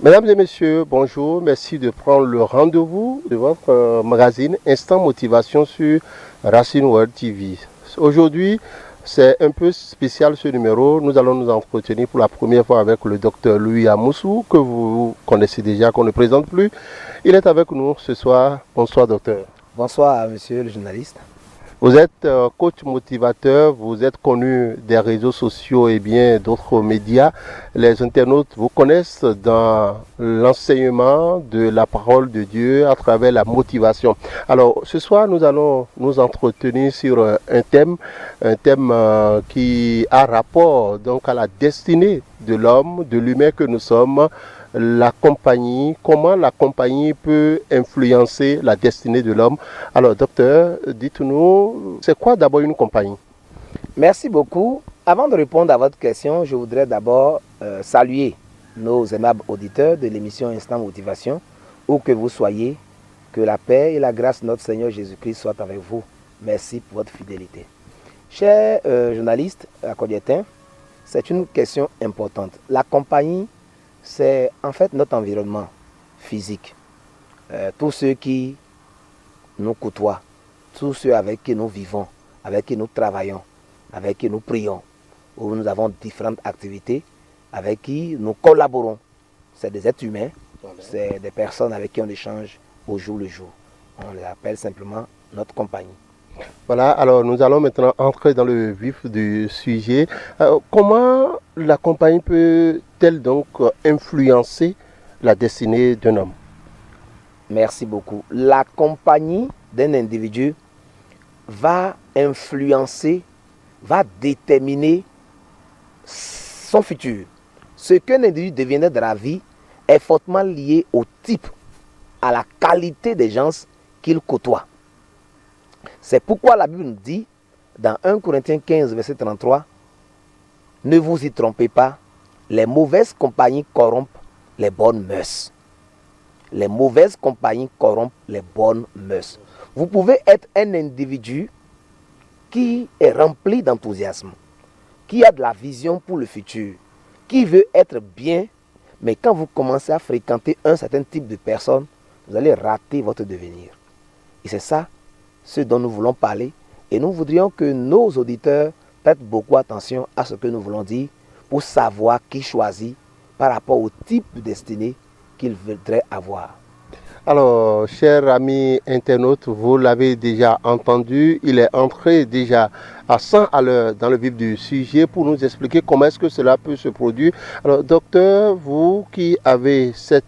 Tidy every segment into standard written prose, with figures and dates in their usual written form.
Mesdames et messieurs, bonjour. Merci de prendre le rendez-vous de votre magazine Instant Motivation sur Racine World TV. Aujourd'hui, c'est un peu spécial ce numéro. Nous allons nous entretenir pour la première fois avec le docteur Louis Amoussou, que vous connaissez déjà, qu'on ne présente plus. Il est avec nous ce soir. Bonsoir docteur. Bonsoir monsieur le journaliste. Vous êtes coach motivateur, vous êtes connu des réseaux sociaux et bien d'autres médias. Les internautes vous connaissent dans l'enseignement de la parole de Dieu à travers la motivation. Alors ce soir, nous allons nous entretenir sur un thème qui a rapport donc à la destinée de l'homme, de l'humain que nous sommes. La compagnie, comment la compagnie peut influencer la destinée de l'homme. Alors, docteur, dites-nous, c'est quoi d'abord une compagnie? Merci beaucoup. Avant de répondre à votre question, je voudrais d'abord saluer nos aimables auditeurs de l'émission Instant Motivation, où que vous soyez, que la paix et la grâce de notre Seigneur Jésus-Christ soient avec vous. Merci pour votre fidélité. Chers journalistes acadiens, c'est une question importante. La compagnie, c'est en fait notre environnement physique. Tous ceux qui nous côtoient, tous ceux avec qui nous vivons, avec qui nous travaillons, avec qui nous prions, où nous avons différentes activités, avec qui nous collaborons. C'est des êtres humains, c'est des personnes avec qui on échange au jour le jour. On les appelle simplement notre compagnie. Voilà, alors nous allons maintenant entrer dans le vif du sujet. Comment la compagnie peut-elle donc influencer la destinée d'un homme? Merci beaucoup. La compagnie d'un individu va influencer, va déterminer son futur. Ce qu'un individu deviendra de la vie est fortement lié au type, à la qualité des gens qu'il côtoie. C'est pourquoi la Bible nous dit, dans 1 Corinthiens 15, verset 33, « Ne vous y trompez pas, les mauvaises compagnies corrompent les bonnes mœurs. » Les mauvaises compagnies corrompent les bonnes mœurs. Vous pouvez être un individu qui est rempli d'enthousiasme, qui a de la vision pour le futur, qui veut être bien, mais quand vous commencez à fréquenter un certain type de personnes, vous allez rater votre devenir. Et c'est ça ce dont nous voulons parler, et nous voudrions que nos auditeurs prêtent beaucoup attention à ce que nous voulons dire pour savoir qui choisit par rapport au type de destinée qu'ils voudraient avoir. Alors, chers amis internautes, vous l'avez déjà entendu, il est entré déjà à 100 à l'heure dans le vif du sujet pour nous expliquer comment est-ce que cela peut se produire. Alors, docteur, vous qui avez cette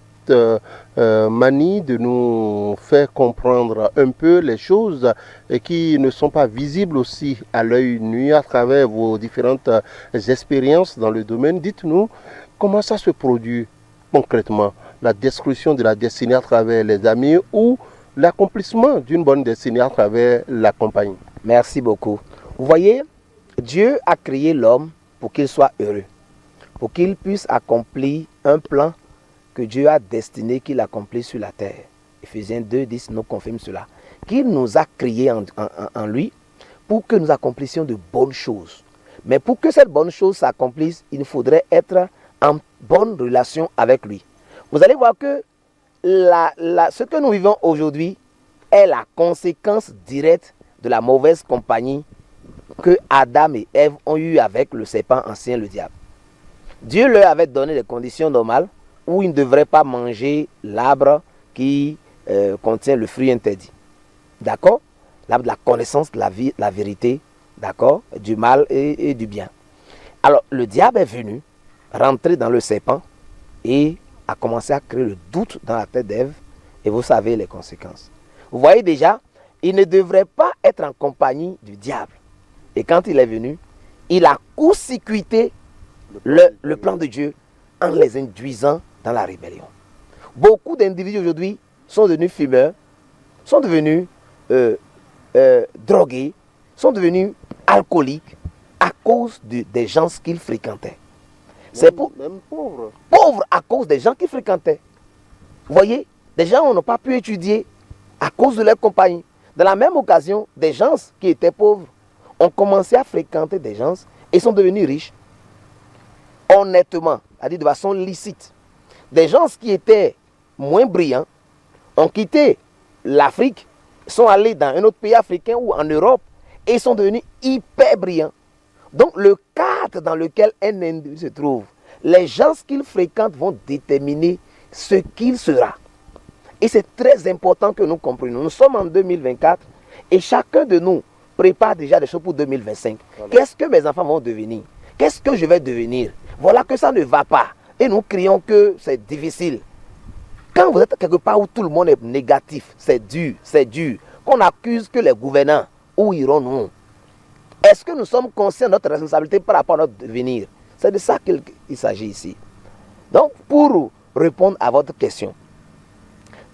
manie de nous faire comprendre un peu les choses et qui ne sont pas visibles aussi à l'œil nu à travers vos différentes expériences dans le domaine, dites-nous comment ça se produit concrètement, la destruction de la destinée à travers les amis ou l'accomplissement d'une bonne destinée à travers la compagnie. Merci beaucoup. Vous voyez, Dieu a créé l'homme pour qu'il soit heureux, pour qu'il puisse accomplir un plan que Dieu a destiné qu'il accomplit sur la terre. Éphésiens 2:10 nous confirme cela. Qu'il nous a créés en lui pour que nous accomplissions de bonnes choses. Mais pour que cette bonne chose s'accomplisse, il faudrait être en bonne relation avec lui. Vous allez voir que ce que nous vivons aujourd'hui est la conséquence directe de la mauvaise compagnie que Adam et Ève ont eue avec le serpent ancien, le diable. Dieu leur avait donné des conditions normales où ils ne devraient pas manger l'arbre qui contient le fruit interdit. D'accord? L'arbre de la connaissance de la vérité, d'accord? Du mal et du bien. Alors, le diable est venu rentrer dans le serpent et a commencé à créer le doute dans la tête d'Ève. Et vous savez les conséquences. Vous voyez déjà, il ne devrait pas être en compagnie du diable. Et quand il est venu, il a court-circuité le plan de Dieu en les induisant dans la rébellion. Beaucoup d'individus aujourd'hui sont devenus fumeurs, sont devenus drogués, sont devenus alcooliques à cause des gens qu'ils fréquentaient. C'est même pauvres. Pauvres à cause des gens qu'ils fréquentaient. Vous voyez, des gens n'ont pas pu étudier à cause de leur compagnie. Dans la même occasion, des gens qui étaient pauvres ont commencé à fréquenter des gens et sont devenus riches honnêtement, c'est-à-dire de façon licite. Des gens qui étaient moins brillants ont quitté l'Afrique, sont allés dans un autre pays africain ou en Europe et sont devenus hyper brillants. Donc le cadre dans lequel un individu se trouve, les gens qu'il fréquente vont déterminer ce qu'il sera. Et c'est très important que nous comprenions. Nous sommes en 2024 et chacun de nous prépare déjà des choses pour 2025. Voilà. Qu'est-ce que mes enfants vont devenir? Qu'est-ce que je vais devenir? Voilà que ça ne va pas. Et nous crions que c'est difficile. Quand vous êtes quelque part où tout le monde est négatif, c'est dur, qu'on accuse que les gouvernants, où irons-nous? Est-ce que nous sommes conscients de notre responsabilité par rapport à notre devenir? C'est de ça qu'il s'agit ici. Donc, pour répondre à votre question,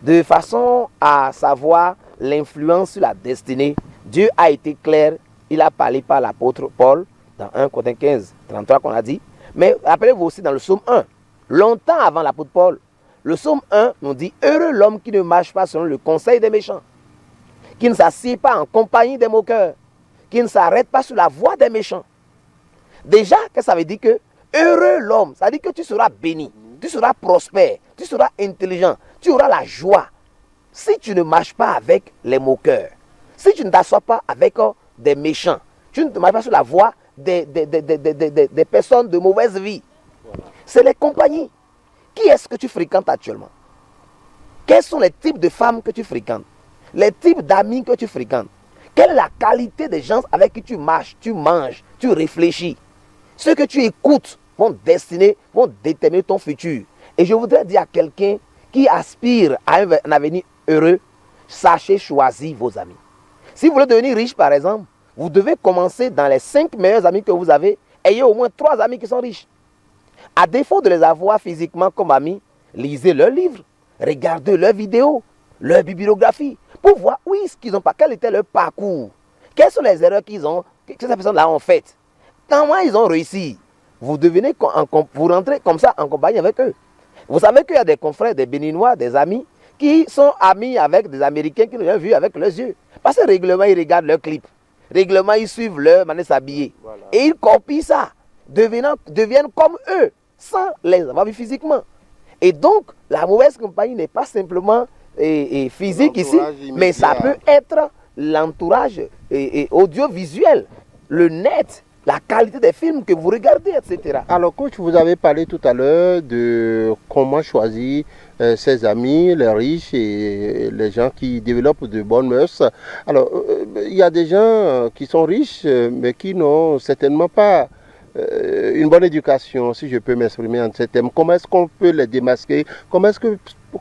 de façon à savoir l'influence sur la destinée, Dieu a été clair, il a parlé par l'apôtre Paul, dans 1 Corinthiens 15, 33 qu'on a dit, mais rappelez-vous aussi dans le psaume 1, longtemps avant l'apôtre Paul, le psaume 1 nous dit « Heureux l'homme qui ne marche pas selon le conseil des méchants, qui ne s'assied pas en compagnie des moqueurs, qui ne s'arrête pas sur la voie des méchants. » Déjà, qu'est-ce que ça veut dire que heureux l'homme, ça veut dire que tu seras béni, tu seras prospère, tu seras intelligent, tu auras la joie. Si tu ne marches pas avec les moqueurs, si tu ne t'assois pas avec des méchants, tu ne te marches pas sur la voie des personnes de mauvaise vie. Voilà. C'est les compagnies. Qui est-ce que tu fréquentes actuellement? Quels sont les types de femmes que tu fréquentes? Les types d'amis que tu fréquentes? Quelle est la qualité des gens avec qui tu marches, tu manges, tu réfléchis? Ceux que tu écoutes vont déterminer ton futur. Et je voudrais dire à quelqu'un qui aspire à un avenir heureux, sachez choisir vos amis. Si vous voulez devenir riche, par exemple, vous devez commencer dans les 5 meilleurs amis que vous avez. Ayez au moins 3 amis qui sont riches. À défaut de les avoir physiquement comme amis, lisez leurs livres, regardez leurs vidéos, leur bibliographie, pour voir où est-ce qu'ils ont pas, quel était leur parcours, quelles sont les erreurs qu'ils ont, que ces personnes-là ont faites, comment ils ont réussi. Vous rentrez comme ça en compagnie avec eux. Vous savez qu'il y a des confrères, des Béninois, des amis, qui sont amis avec des Américains qui n'ont vu avec leurs yeux. Parce que régulièrement, ils regardent leurs clips. Régulièrement, ils suivent leur manière de s'habiller. Voilà. Et ils copient ça, deviennent comme eux, sans les avoir vus physiquement. Et donc, la mauvaise compagnie n'est pas simplement physique ici, mais ça peut être l'entourage audiovisuel, le net, la qualité des films que vous regardez, etc. Alors, coach, vous avez parlé tout à l'heure de comment choisir ses amis, les riches et les gens qui développent de bonnes mœurs. Alors, il y a des gens qui sont riches, mais qui n'ont certainement pas une bonne éducation, si je peux m'exprimer en ces termes. Comment est-ce qu'on peut les démasquer? Comment est-ce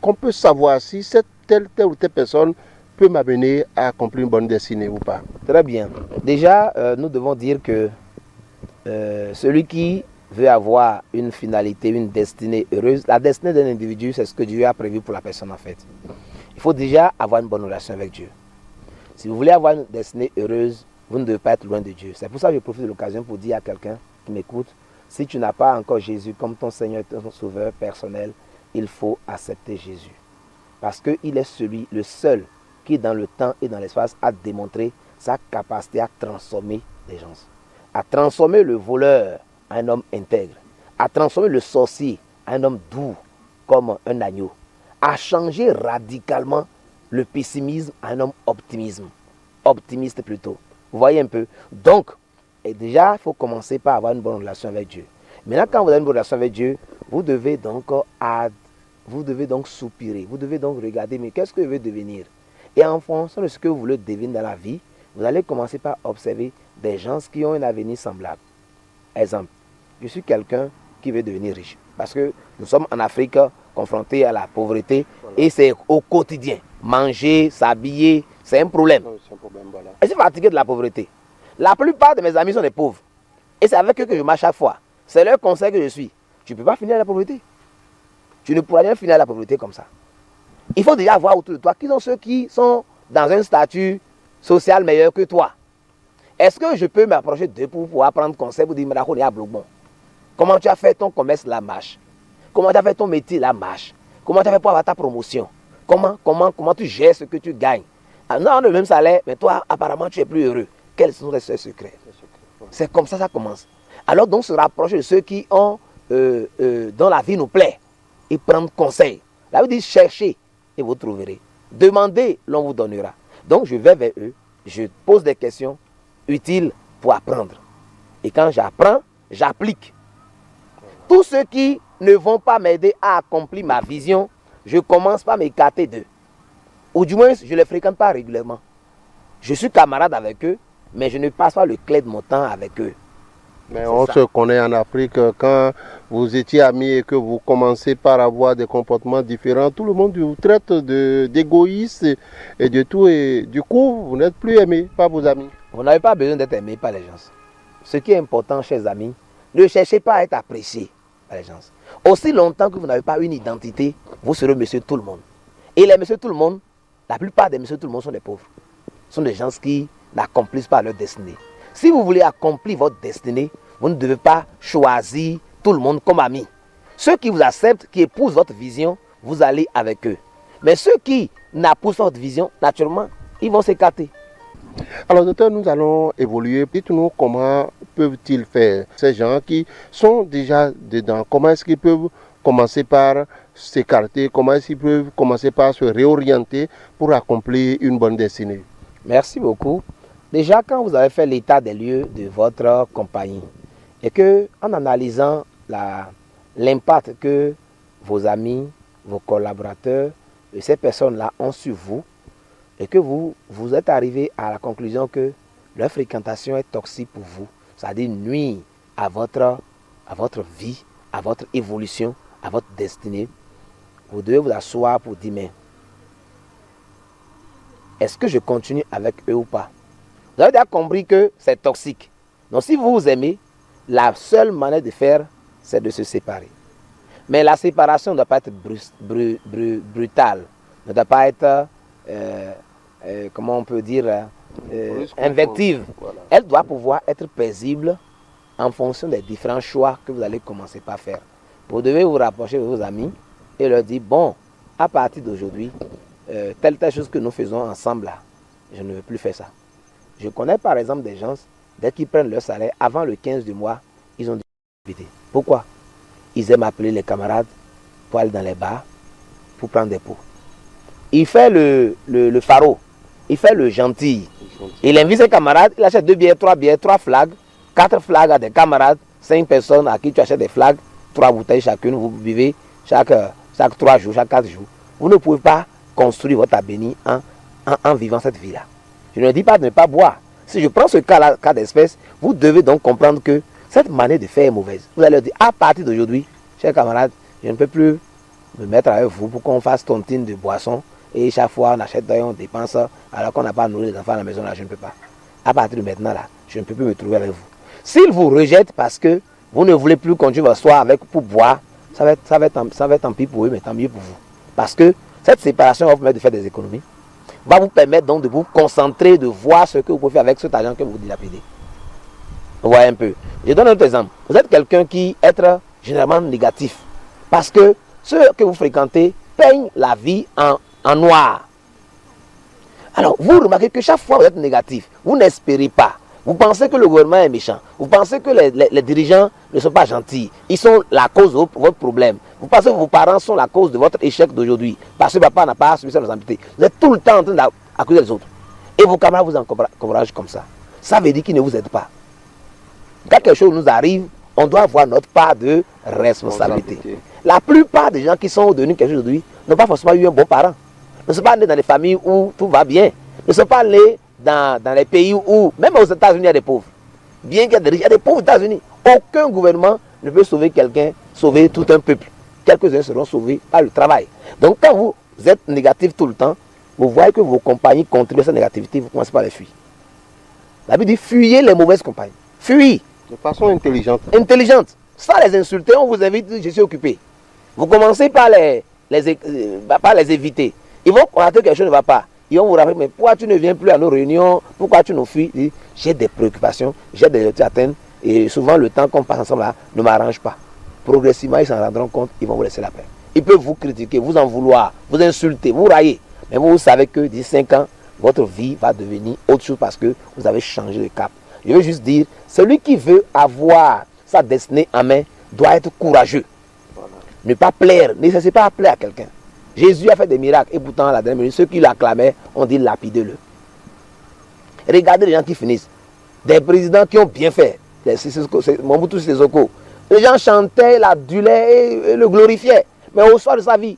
qu'on peut savoir si telle ou telle personne peut m'amener à accomplir une bonne destinée ou pas? Très bien. Déjà, nous devons dire que celui qui veut avoir une finalité, une destinée heureuse, la destinée d'un individu, c'est ce que Dieu a prévu pour la personne en fait. Il faut déjà avoir une bonne relation avec Dieu. Si vous voulez avoir une destinée heureuse, vous ne devez pas être loin de Dieu. C'est pour ça que je profite de l'occasion pour dire à quelqu'un qui m'écoute, si tu n'as pas encore Jésus comme ton Seigneur et ton Sauveur personnel, il faut accepter Jésus. Parce qu'il est le seul qui dans le temps et dans l'espace a démontré sa capacité à transformer les gens. À transformer le voleur en un homme intègre. À transformer le sorcier en un homme doux comme un agneau. À changer radicalement le pessimisme en un homme optimiste plutôt. Vous voyez un peu. Donc, et déjà, il faut commencer par avoir une bonne relation avec Dieu. Maintenant, quand vous avez une bonne relation avec Dieu, vous devez donc soupirer. Vous devez donc regarder, mais qu'est-ce que je veux devenir? Et en fonction de ce que vous voulez devenir dans la vie, vous allez commencer par observer des gens qui ont un avenir semblable. Exemple, je suis quelqu'un qui veut devenir riche. Parce que nous sommes en Afrique confrontés à la pauvreté. Voilà. Et c'est au quotidien. Manger, s'habiller, c'est un problème. C'est un problème, voilà. Et je suis fatigué de la pauvreté. La plupart de mes amis sont des pauvres. Et c'est avec eux que je marche chaque fois. C'est leur conseil que je suis. Tu ne peux pas finir la pauvreté. Tu ne pourras jamais finir la pauvreté comme ça. Il faut déjà voir autour de toi qui sont ceux qui sont dans un statut social meilleur que toi. Est-ce que je peux m'approcher d'eux pour pouvoir prendre conseil pour dire comment tu as fait ton commerce la marche? Comment tu as fait ton métier la marche? Comment tu as fait pour avoir ta promotion? Comment tu gères ce que tu gagnes? nous avons le même salaire, mais toi, apparemment, tu es plus heureux. Quels sont les secrets? C'est comme ça commence. Alors, donc, se rapprocher de ceux qui ont, dont la vie nous plaît, et prendre conseil. La Bible dit, cherchez et vous trouverez. Demandez, l'on vous donnera. Donc, je vais vers eux, je pose des questions utiles pour apprendre. Et quand j'apprends, j'applique. Tous ceux qui ne vont pas m'aider à accomplir ma vision, je commence par m'écarter d'eux. Ou du moins, je ne les fréquente pas régulièrement. Je suis camarade avec eux, mais je ne passe pas le clé de mon temps avec eux. Mais on se connaît en Afrique, quand vous étiez amis et que vous commencez par avoir des comportements différents, tout le monde vous traite d'égoïste et de tout. Et du coup, vous n'êtes plus aimé par vos amis. Vous n'avez pas besoin d'être aimé par les gens. Ce qui est important, chers amis, ne cherchez pas à être apprécié par les gens. Aussi longtemps que vous n'avez pas une identité, vous serez monsieur tout le monde. Et les monsieur tout le monde, la plupart des monsieur tout le monde sont des pauvres. Ce sont des gens qui n'accomplissent pas leur destinée. Si vous voulez accomplir votre destinée, vous ne devez pas choisir tout le monde comme ami. Ceux qui vous acceptent, qui épousent votre vision, vous allez avec eux. Mais ceux qui n'épousent pas votre vision, naturellement, ils vont s'écarter. Alors, docteur, nous allons évoluer. Dites-nous comment peuvent-ils faire, ces gens qui sont déjà dedans? Comment est-ce qu'ils peuvent commencer par s'écarter? Comment est-ce qu'ils peuvent commencer par se réorienter pour accomplir une bonne destinée? Merci beaucoup. Déjà, quand vous avez fait l'état des lieux de votre compagnie et que, en analysant l'impact que vos amis, vos collaborateurs et ces personnes-là ont sur vous, et que vous êtes arrivé à la conclusion que leur fréquentation est toxique pour vous, c'est-à-dire nuit à votre vie, à votre évolution, à votre destinée, vous devez vous asseoir pour dire, mais est-ce que je continue avec eux ou pas? Vous avez déjà compris que c'est toxique. Donc si vous vous aimez, la seule manière de faire, c'est de se séparer. Mais la séparation ne doit pas être brutale, ne doit pas être, comment on peut dire, invective. Voilà. Elle doit pouvoir être paisible en fonction des différents choix que vous allez commencer par faire. Vous devez vous rapprocher de vos amis et leur dire, bon, à partir d'aujourd'hui, telle chose que nous faisons ensemble là, je ne veux plus faire ça. Je connais par exemple des gens, dès qu'ils prennent leur salaire, avant le 15 du mois, ils ont des activités. Pourquoi? Ils aiment appeler les camarades pour aller dans les bars, pour prendre des pots. Il fait le pharo, il fait le gentil. Il invite ses camarades, il achète 2 bières, 3 flags, 4 flags à des camarades, 5 personnes à qui tu achètes des flags, 3 bouteilles chacune, vous buvez chaque 3 jours, chaque 4 jours. Vous ne pouvez pas construire votre avenir en vivant cette vie-là. Je ne dis pas de ne pas boire. Si je prends ce cas d'espèce, vous devez donc comprendre que cette manière de faire est mauvaise. Vous allez dire, à partir d'aujourd'hui, chers camarades, je ne peux plus me mettre avec vous pour qu'on fasse tontine de boisson et chaque fois on achète et on dépense alors qu'on n'a pas nourri les enfants à la maison, là, je ne peux pas. À partir de maintenant, là, je ne peux plus me trouver avec vous. S'ils vous rejettent parce que vous ne voulez plus continuer votre soir avec pour boire, ça va être tant pis pour eux, mais tant mieux pour vous. Parce que cette séparation va vous permettre de faire des économies, va vous permettre donc de vous concentrer, de voir ce que vous pouvez faire avec cet argent que vous dilapidez. Vous voyez un peu. Je donne un autre exemple. Vous êtes quelqu'un qui est généralement négatif. Parce que ceux que vous fréquentez peignent la vie en noir. Alors, vous remarquez que chaque fois que vous êtes négatif, vous n'espérez pas. Vous pensez que le gouvernement est méchant. Vous pensez que les dirigeants ne sont pas gentils. Ils sont la cause de votre problème. Vous pensez que vos parents sont la cause de votre échec d'aujourd'hui. Parce que papa n'a pas assumé ses responsabilités. Vous êtes tout le temps en train d'accuser les autres. Et vos camarades vous encouragent comme ça. Ça veut dire qu'ils ne vous aident pas. Quand quelque chose nous arrive, on doit avoir notre part de responsabilité. La plupart des gens qui sont devenus quelque chose aujourd'hui n'ont pas forcément eu un bon parent. Ne sont pas nés dans des familles où tout va bien. Ne sont pas nés dans les pays où, même aux États-Unis, il y a des pauvres. Bien qu'il y ait des riches, il y a des pauvres aux États-Unis. Aucun gouvernement ne peut sauver quelqu'un, sauver tout un peuple. Quelques-uns seront sauvés par le travail. Donc quand vous êtes négatif tout le temps, vous voyez que vos compagnies contribuent à cette négativité, vous commencez par les fuir. La Bible dit fuyez les mauvaises compagnies. Fuyez. De façon intelligente. Intelligente. Sans les insulter, on vous invite, je suis occupé. Vous commencez par les éviter. Ils vont constater que quelque chose ne va pas. Ils vont vous rappeler, mais pourquoi tu ne viens plus à nos réunions? Pourquoi tu nous fuis? J'ai des préoccupations, j'ai des attentes. Et souvent, le temps qu'on passe ensemble là ne m'arrange pas. Progressivement, ils s'en rendront compte, ils vont vous laisser la paix. Ils peuvent vous critiquer, vous en vouloir, vous insulter, vous railler. Mais vous savez que d'ici 5 ans, votre vie va devenir autre chose parce que vous avez changé de cap. Je veux juste dire, celui qui veut avoir sa destinée en main doit être courageux. Ne pas plaire, ne cessez pas à plaire à quelqu'un. Jésus a fait des miracles et pourtant à la dernière minute, ceux qui l'acclamaient ont dit lapidez-le. Regardez les gens qui finissent. Des présidents qui ont bien fait. Mobutu Sese Seko. Les gens chantaient, l'adulaient et le glorifiaient. Mais au soir de sa vie,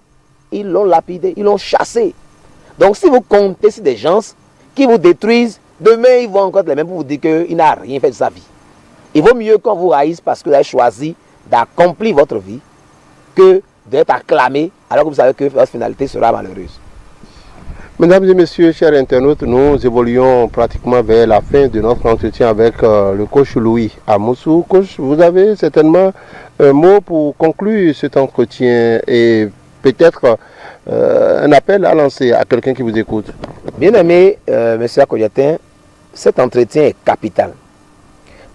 ils l'ont lapidé, ils l'ont chassé. Donc si vous comptez sur des gens qui vous détruisent, demain ils vont encore les mêmes pour vous dire qu'il n'a rien fait de sa vie. Il vaut mieux qu'on vous haïsse parce que vous avez choisi d'accomplir votre vie que d'être acclamé alors que vous savez que votre finalité sera malheureuse. Mesdames et messieurs, chers internautes, nous évoluons pratiquement vers la fin de notre entretien avec le coach Louis Amoussou. Coach, vous avez certainement un mot pour conclure cet entretien et peut-être un appel à lancer à quelqu'un qui vous écoute. Bien aimé, monsieur Akoyatin, cet entretien est capital.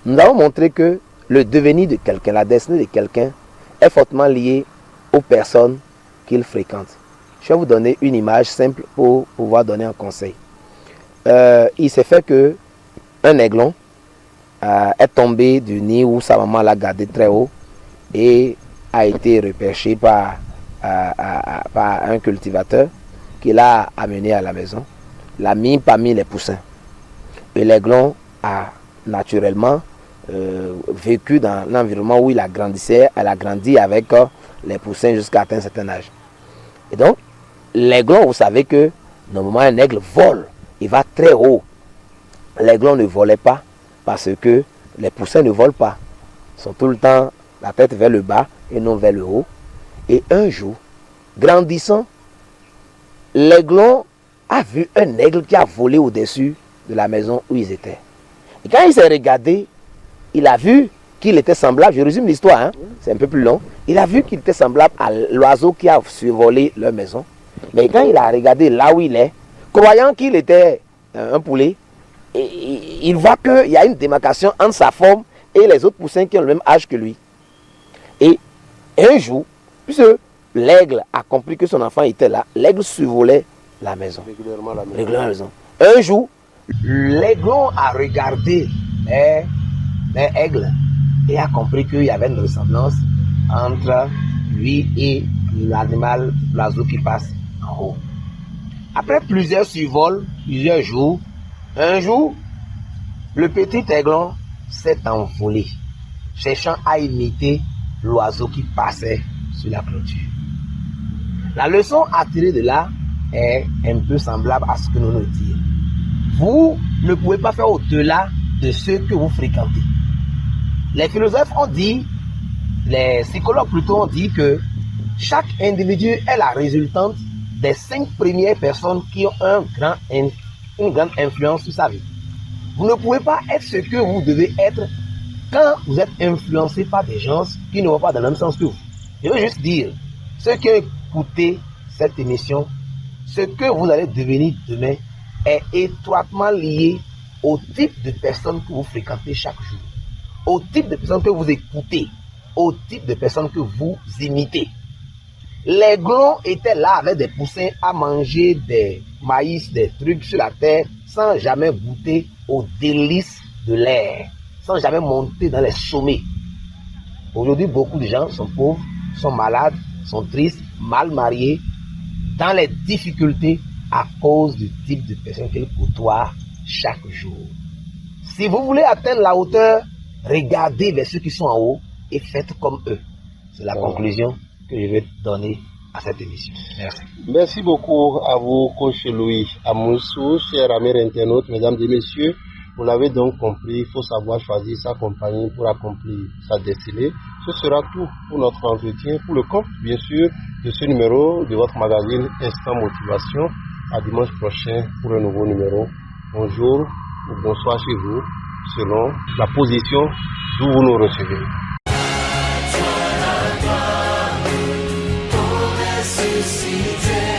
Nous avons montré que le devenir de quelqu'un, la destinée de quelqu'un est fortement liée aux personnes qu'il fréquente. Je vais vous donner une image simple pour pouvoir donner un conseil. Il s'est fait que un aiglon est tombé du nid où sa maman l'a gardé très haut et a été repêché par un cultivateur qui l'a amené à la maison, l'a mis parmi les poussins. Et l'aiglon a naturellement vécu dans l'environnement où il a grandi avec les poussins jusqu'à atteindre un certain âge. Et donc, l'aiglon, vous savez que normalement un aigle vole, il va très haut. L'aiglon ne volait pas parce que les poussins ne volent pas. Ils sont tout le temps la tête vers le bas et non vers le haut. Et un jour, grandissant, l'aiglon a vu un aigle qui a volé au-dessus de la maison où ils étaient. Et quand il s'est regardé, il a vu qu'il était semblable, je résume l'histoire, hein, c'est un peu plus long, il a vu qu'il était semblable à l'oiseau qui a survolé leur maison. Mais quand il a regardé là où il est, croyant qu'il était un poulet, il voit qu'il y a une démarcation entre sa forme et les autres poussins qui ont le même âge que lui. Et un jour, puisque l'aigle a compris que son enfant était là, l'aigle survolait la maison. Régulièrement la maison. Un jour, l'aiglon a regardé l'aigle et a compris qu'il y avait une ressemblance entre lui et l'animal, l'oiseau qui passe en haut. Après plusieurs survols, plusieurs jours, un jour, le petit aiglon s'est envolé, cherchant à imiter l'oiseau qui passait sur la clôture. La leçon à tirer de là est un peu semblable à ce que nous nous disons. Vous ne pouvez pas faire au-delà de ce que vous fréquentez. Les philosophes ont dit, les psychologues plutôt ont dit que chaque individu est la résultante des 5 premières personnes qui ont une grande influence sur sa vie. Vous ne pouvez pas être ce que vous devez être quand vous êtes influencé par des gens qui ne vont pas dans le même sens que vous. Je veux juste dire, ceux qui ont écouté cette émission, ce que vous allez devenir demain est étroitement lié au type de personnes que vous fréquentez chaque jour, au type de personnes que vous écoutez, au type de personnes que vous imitez. L'aiglon était là avec des poussins à manger des maïs, des trucs sur la terre, sans jamais goûter aux délices de l'air, sans jamais monter dans les sommets. Aujourd'hui, beaucoup de gens sont pauvres, sont malades, sont tristes, mal mariés, dans les difficultés à cause du type de personnes qu'ils côtoient chaque jour. Si vous voulez atteindre la hauteur, regardez vers ceux qui sont en haut et faites comme eux. C'est la conclusion que je vais donner à cette émission. Merci. Merci beaucoup à vous, coach Louis Amoussou, chers amis internautes, mesdames et messieurs. Vous l'avez donc compris, il faut savoir choisir sa compagnie pour accomplir sa destinée. Ce sera tout pour notre entretien, pour le compte, bien sûr, de ce numéro de votre magazine Instant Motivation. À dimanche prochain pour un nouveau numéro. Bonjour ou bonsoir chez vous, selon la position d'où vous nous recevez. Ressuscité.